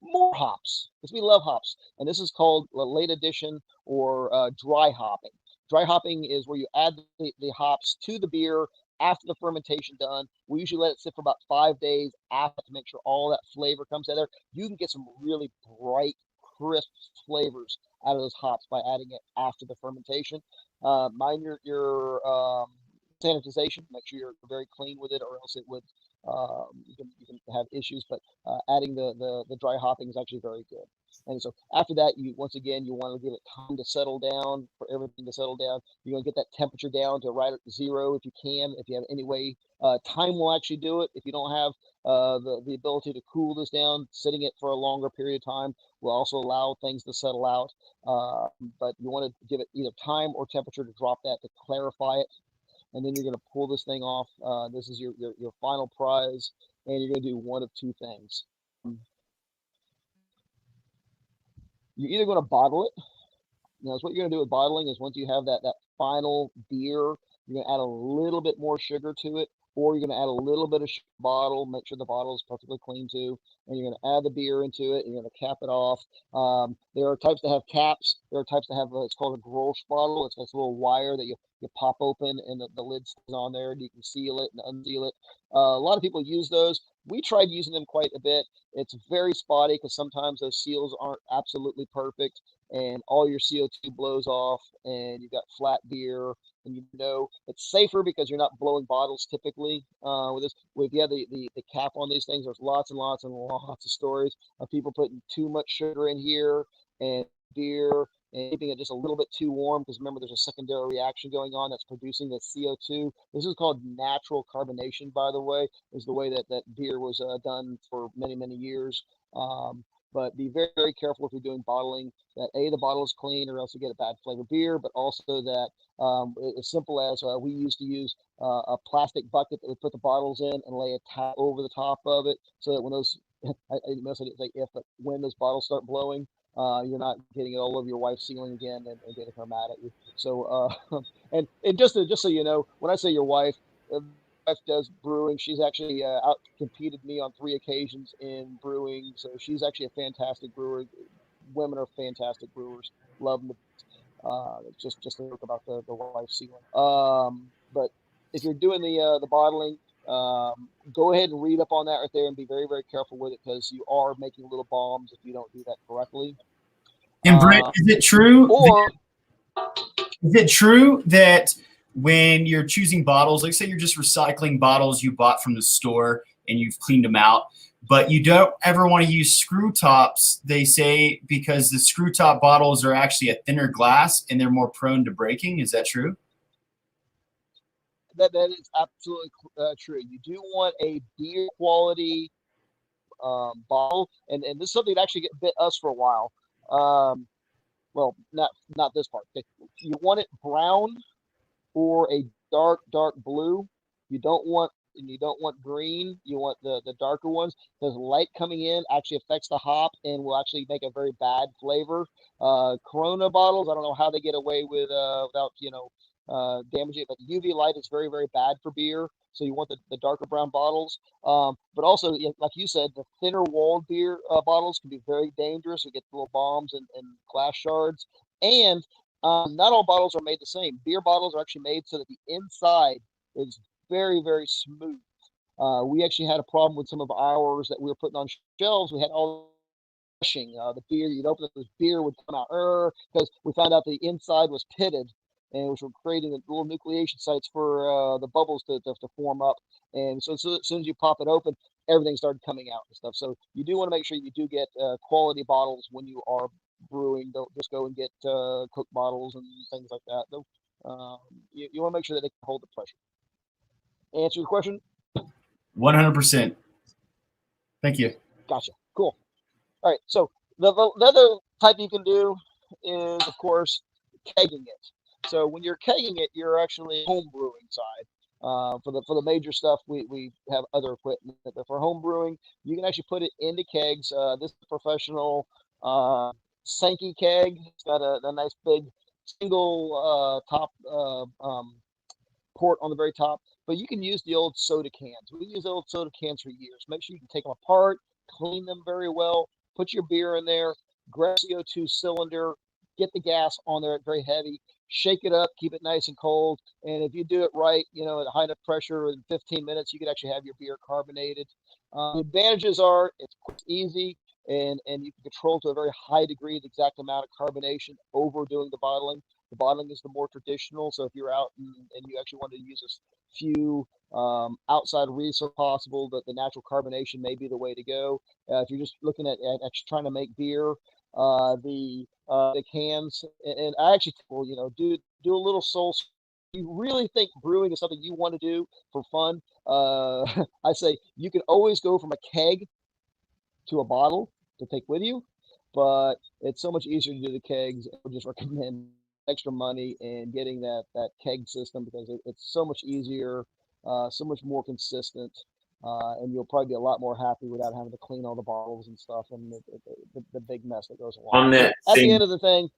more hops, because we love hops, and this is called late addition or dry hopping. Dry hopping is where you add the hops to the beer after the fermentation done. We usually let it sit for about 5 days after to make sure all that flavor comes out there. You can get some really bright, crisp flavors out of those hops by adding it after the fermentation. Mind your sanitization. Make sure you're very clean with it, or else it would you can have issues. But adding the dry hopping is actually very good. And so after that, you want to give it time to settle down, for everything to settle down. You're going to get that temperature down to right at 0 if you can. If you have any way, time will actually do it. If you don't have the ability to cool this down, sitting it for a longer period of time will also allow things to settle out. But you want to give it either time or temperature to drop that to clarify it. And then you're going to pull this thing off. This is your final prize, and you're going to do one of two things. You're either going to bottle it. Now, what you're going to do with bottling is once you have that final beer, you're going to add a little bit more sugar to it, or you're going to add a little bit of bottle. Make sure the bottle is perfectly clean too, and you're going to add the beer into it, and you're going to cap it off. There are types that have caps. There are types that have it's called a Grolsch bottle. It's this little wire that you pop open, and the lid stays on there, and you can seal it and unseal it. A lot of people use those. We tried using them quite a bit. It's very spotty because sometimes those seals aren't absolutely perfect, and all your CO2 blows off, and you've got flat beer. And it's safer because you're not blowing bottles typically with this. If you have the cap on these things, there's lots and lots and lots of stories of people putting too much sugar in here and beer and keeping it just a little bit too warm, because remember, there's a secondary reaction going on that's producing the CO2. This is called natural carbonation, by the way. Is the way that beer was done for many, many years. But be very, very careful if you're doing bottling, that the bottle is clean, or else you get a bad flavored beer, but also that as simple as we used to use a plastic bucket that we put the bottles in and lay a towel over the top of it, so that when those, I didn't say if, but when those bottles start blowing, you're not getting it all over your wife's ceiling again and getting her mad at you. So, and just so you know, when I say your wife, does brewing. She's actually out competed me on 3 occasions in brewing, so she's actually a fantastic brewer. Women are fantastic brewers. Love them. Just to talk about the wife ceiling. But if you're doing the bottling, Go ahead and read up on that right there and be very, very careful with it, because you are making little bombs if you don't do that correctly. And Brett, is it true? Or is it true that when you're choosing bottles, like say you're just recycling bottles you bought from the store and you've cleaned them out, but you don't ever want to use screw tops, they say, because the screw top bottles are actually a thinner glass and they're more prone to breaking? Is that true? that is absolutely true. You do want a beer quality bottle, and this is something that actually bit us for a while. Well, not this part. You want it brown or a dark blue. You don't want green. You want the darker ones, because light coming in actually affects the hop and will actually make a very bad flavor. Corona bottles, I don't know how they get away with without damaging it, but UV light is very, very bad for beer. So you want the darker brown bottles. But also, like you said, the thinner walled beer bottles can be very dangerous. You get little bombs and glass shards. And not all bottles are made the same. Beer bottles are actually made so that the inside is very, very smooth. We actually had a problem with some of ours that we were putting on shelves. We had all the beer. You'd open it, this beer would come out because we found out the inside was pitted, and which were creating the little nucleation sites for the bubbles to form up. And so as soon as you pop it open, everything started coming out and stuff. So you do want to make sure you do get quality bottles when you are brewing. Don't just go and get Coke bottles and things like that. You want to make sure that they can hold the pressure. Answer your question? 100%. Thank you. Gotcha. Cool. All right. So the other type you can do is, of course, kegging it. So when you're kegging it, you're actually home brewing side. For the major stuff, we have other equipment. But for home brewing, you can actually put it into kegs. This is a professional Sankey keg. It's got a nice big single top port on the very top. But you can use the old soda cans. We use old soda cans for years. Make sure you can take them apart, clean them very well, put your beer in there, grab CO2 cylinder, get the gas on there very heavy, shake it up, keep it nice and cold. And if you do it right, at high enough pressure, in 15 minutes, you can actually have your beer carbonated. The advantages are it's quick, easy, and you can control to a very high degree the exact amount of carbonation over doing the bottling. The bottling is the more traditional. So if you're out and you actually want to use a few outside resource possible, that the natural carbonation may be the way to go. If you're just looking at actually trying to make beer, the cans, and I actually do a little soul. You really think brewing is something you want to do for fun? I say you can always go from a keg to a bottle to take with you, but it's so much easier to do the kegs. I would just recommend extra money and getting that keg system, because it's so much easier, so much more consistent, and you'll probably be a lot more happy without having to clean all the bottles and stuff and the big mess that goes along. On that at the end of the thing,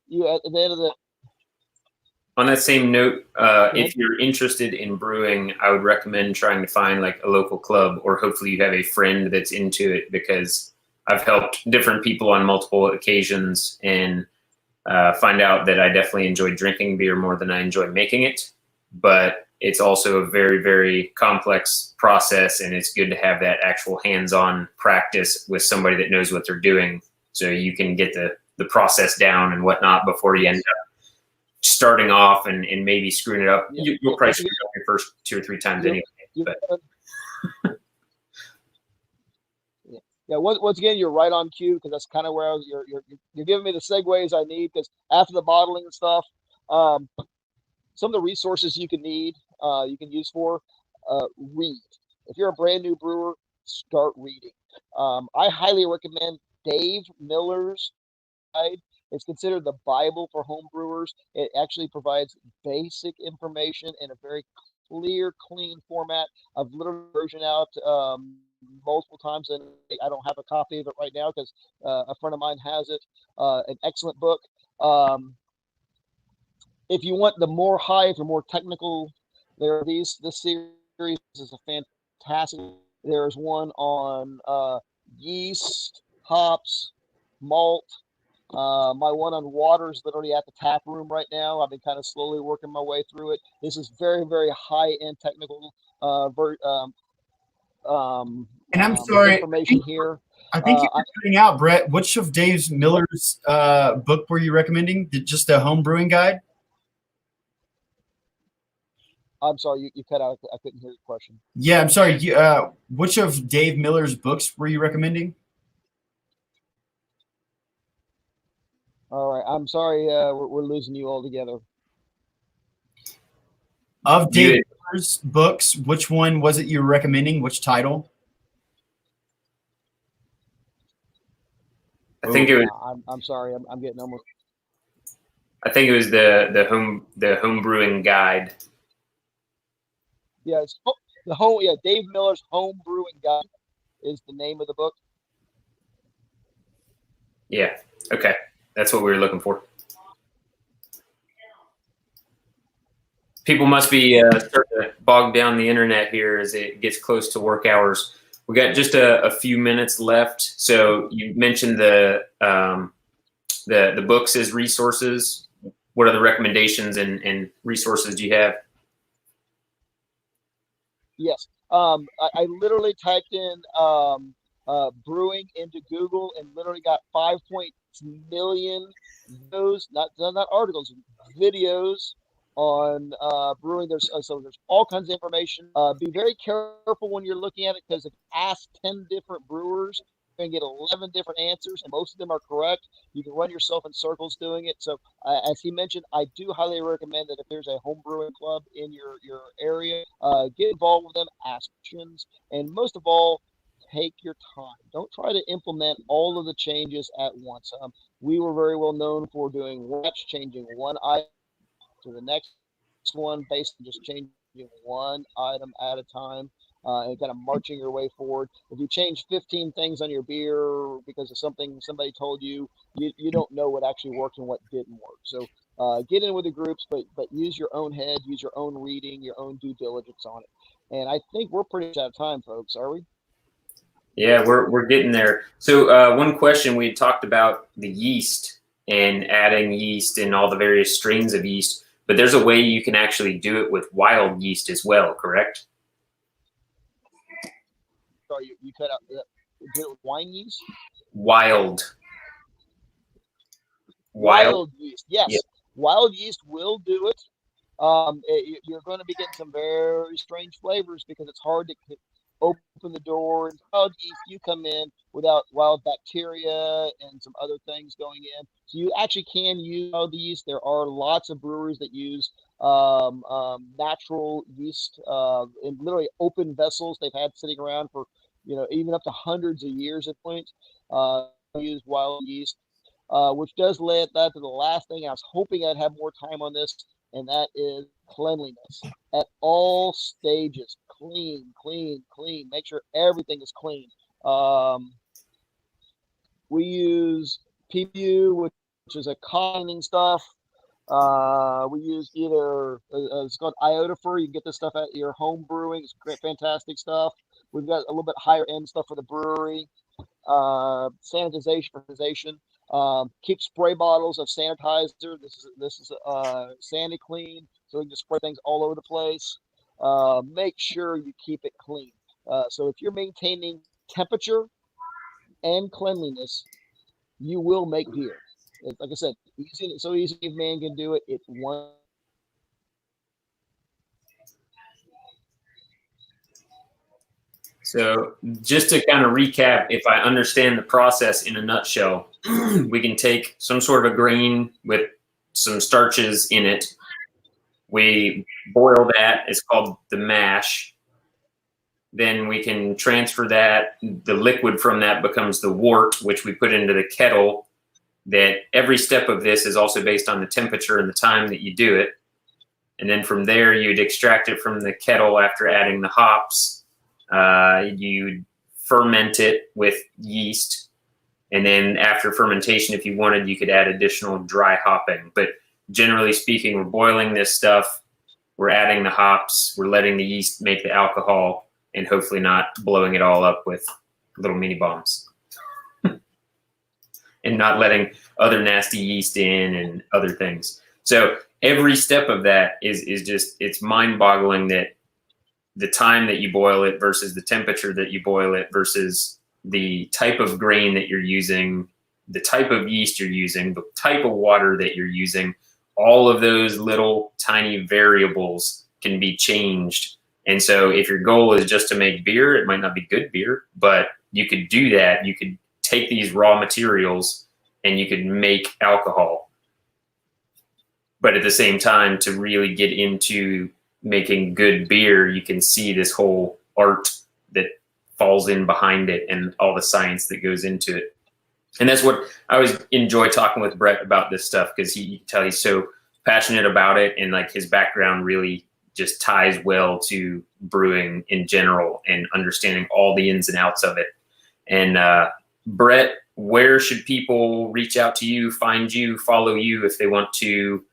on that same note, if you're interested in brewing, I would recommend trying to find like a local club, or hopefully you have a friend that's into it, because I've helped different people on multiple occasions and find out that I definitely enjoy drinking beer more than I enjoy making it. But it's also a very, very complex process, and it's good to have that actual hands-on practice with somebody that knows what they're doing, so you can get the process down and whatnot before you end up starting off and maybe screwing it up. Yeah. You'll probably screw it up your first 2 or 3 times anyway. But. Yeah, once again, you're right on cue, because that's kind of where you're giving me the segues I need, because after the bottling and stuff, some of the resources you can use for read. If you're a brand new brewer, start reading. I highly recommend Dave Miller's guide. It's considered the Bible for home brewers. It actually provides basic information in a very clear, clean format. I've literally version out multiple times, and I don't have a copy of it right now because a friend of mine has it. An excellent book. If you want the more if you're more technical, this series is a fantastic. There's one on yeast, hops, malt. My one on water is literally at the tap room right now. I've been kind of slowly working my way through it. This is very, very high-end technical And I'm sorry, information here. I think you're cutting out, Brett. Which of Dave Miller's book were you recommending? Just a home brewing guide? I'm sorry, you cut out. I couldn't hear your question. Yeah, I'm sorry. Which of Dave Miller's books were you recommending? All right, I'm sorry. We're losing you altogether. Of Dave Miller's books, which one was it you were recommending? Which title? I think it was. I'm sorry. I'm getting almost. I think it was the home brewing guide. Yeah, it's Dave Miller's Home Brewing Guide is the name of the book. Yeah. Okay, that's what we were looking for. People must be starting to bog down the internet here as it gets close to work hours. We got just a few minutes left. So you mentioned the books as resources. What other recommendations and resources do you have? Yes. I literally typed in brewing into Google and literally got 5 million videos, not articles, videos on brewing. There's all kinds of information. Be very careful when you're looking at it, because if you ask 10 different brewers, you're going to get 11 different answers, and most of them are correct. You can run yourself in circles doing it. So as he mentioned, I do highly recommend that if there's a home brewing club in your area, get involved with them, ask questions, and most of all, take your time. Don't try to implement all of the changes at once. We were very well known for doing changing one item to the next one based on just changing one item at a time, and kind of marching your way forward. If you change 15 things on your beer because of something somebody told you, you don't know what actually worked and what didn't work. So get in with the groups, but use your own head, use your own reading, your own due diligence on it. And I think we're pretty much out of time, folks. Are we? Yeah, we're getting there. So one question, we had talked about the yeast and adding yeast and all the various strains of yeast, but there's a way you can actually do it with wild yeast as well, correct? Sorry, you cut out. Do it with wine yeast? Wild yeast, yes. Yeah. Wild yeast will do it. You're going to be getting some very strange flavors because it's hard to open the door. And wild yeast, you come in without wild bacteria and some other things going in. So you actually can use wild yeast. There are lots of breweries that use natural yeast in literally open vessels they've had sitting around for, even up to hundreds of years at points. Use wild yeast, which does lead that to the last thing. I was hoping I'd have more time on this, and that is cleanliness at all stages. Clean. Make sure everything is clean. We use PPU, which is a cleaning stuff. We use either it's called iodophor. You can get this stuff at your home brewing. It's great, fantastic stuff. We've got a little bit higher end stuff for the brewery. Sanitization. Keep spray bottles of sanitizer. This is SaniClean, so we can just spray things all over the place. Make sure you keep it clean. So if you're maintaining temperature and cleanliness, you will make beer. Like I said, it's so easy if man can do it. It's one. So just to kind of recap, if I understand the process in a nutshell, we can take some sort of a grain with some starches in it. We boil that. It's called the mash. Then we can transfer that. The liquid from that becomes the wort, which we put into the kettle. That every step of this is also based on the temperature and the time that you do it. And then from there, you'd extract it from the kettle after adding the hops. You'd ferment it with yeast. And then after fermentation, if you wanted, you could add additional dry hopping. But generally speaking, we're boiling this stuff. We're adding the hops. We're letting the yeast make the alcohol, and hopefully not blowing it all up with little mini bombs. And not letting other nasty yeast in and other things. So every step of that is just, it's mind-boggling that the time that you boil it versus the temperature that you boil it versus the type of grain that you're using, the type of yeast you're using, the type of water that you're using, all of those little tiny variables can be changed. And so if your goal is just to make beer, it might not be good beer, but you could do that. You could take these raw materials and you could make alcohol. But at the same time, to really get into making good beer, you can see this whole art that falls in behind it and all the science that goes into it. And that's what I always enjoy talking with Brett about this stuff, because you can tell he's so passionate about it, and like his background really just ties well to brewing in general and understanding all the ins and outs of it. And Brett, where should people reach out to you, find you, follow you if they want to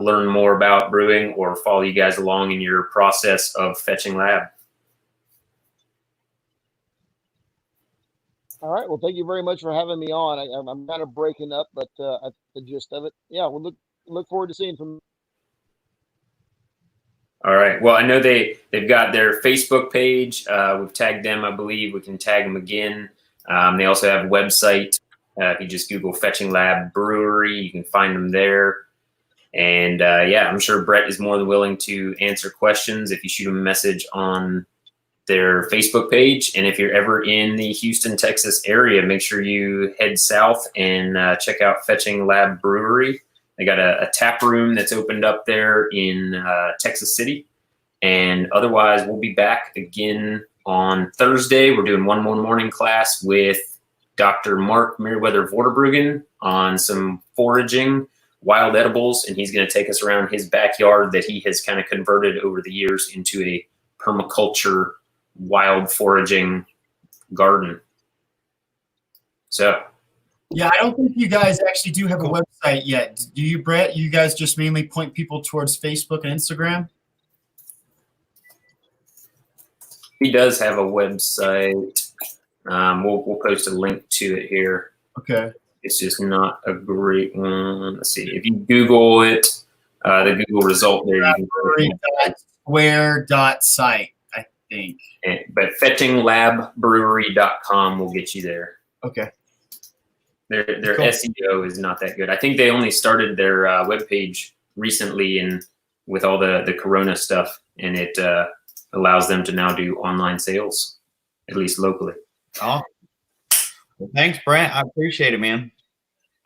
learn more about brewing or follow you guys along in your process of Fetching Lab? All right. Well, thank you very much for having me on. I'm kind of breaking up, but the gist of it, yeah, we'll look forward to seeing from. All right. Well, I know they've got their Facebook page. We've tagged them, I believe. We can tag them again. They also have a website. If you just Google Fetching Lab Brewery, you can find them there. And yeah, I'm sure Brett is more than willing to answer questions if you shoot him a message on their Facebook page. And if you're ever in the Houston, Texas area, make sure you head south and check out Fetching Lab Brewery. They got a tap room that's opened up there in Texas City. And otherwise, we'll be back again on Thursday. We're doing one more morning class with Dr. Mark Meriwether-Vorderbruggen on some foraging, wild edibles, and he's going to take us around his backyard that he has kind of converted over the years into a permaculture wild foraging garden. So yeah, I don't think you guys actually do have a website yet. Do you, Brett? You guys just mainly point people towards Facebook and Instagram? he does have a website. We'll post a link to it here. Okay. It's just not a great one. Let's see. If you Google it, the Google result there, you can Square.site, I think. But fetchinglabrewery.com will get you there. Okay. Their Cool. SEO is not that good. I think they only started their webpage recently, and with all the Corona stuff, and it allows them to now do online sales, at least locally. Oh, well, thanks, Brent. I appreciate it, man.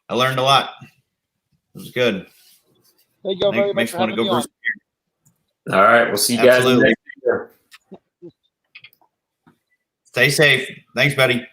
I learned a lot. It was good. Thank you all very much Makes for me want to having go me on. brew. All right, we'll see you Absolutely. guys next year. Stay safe. Thanks, buddy.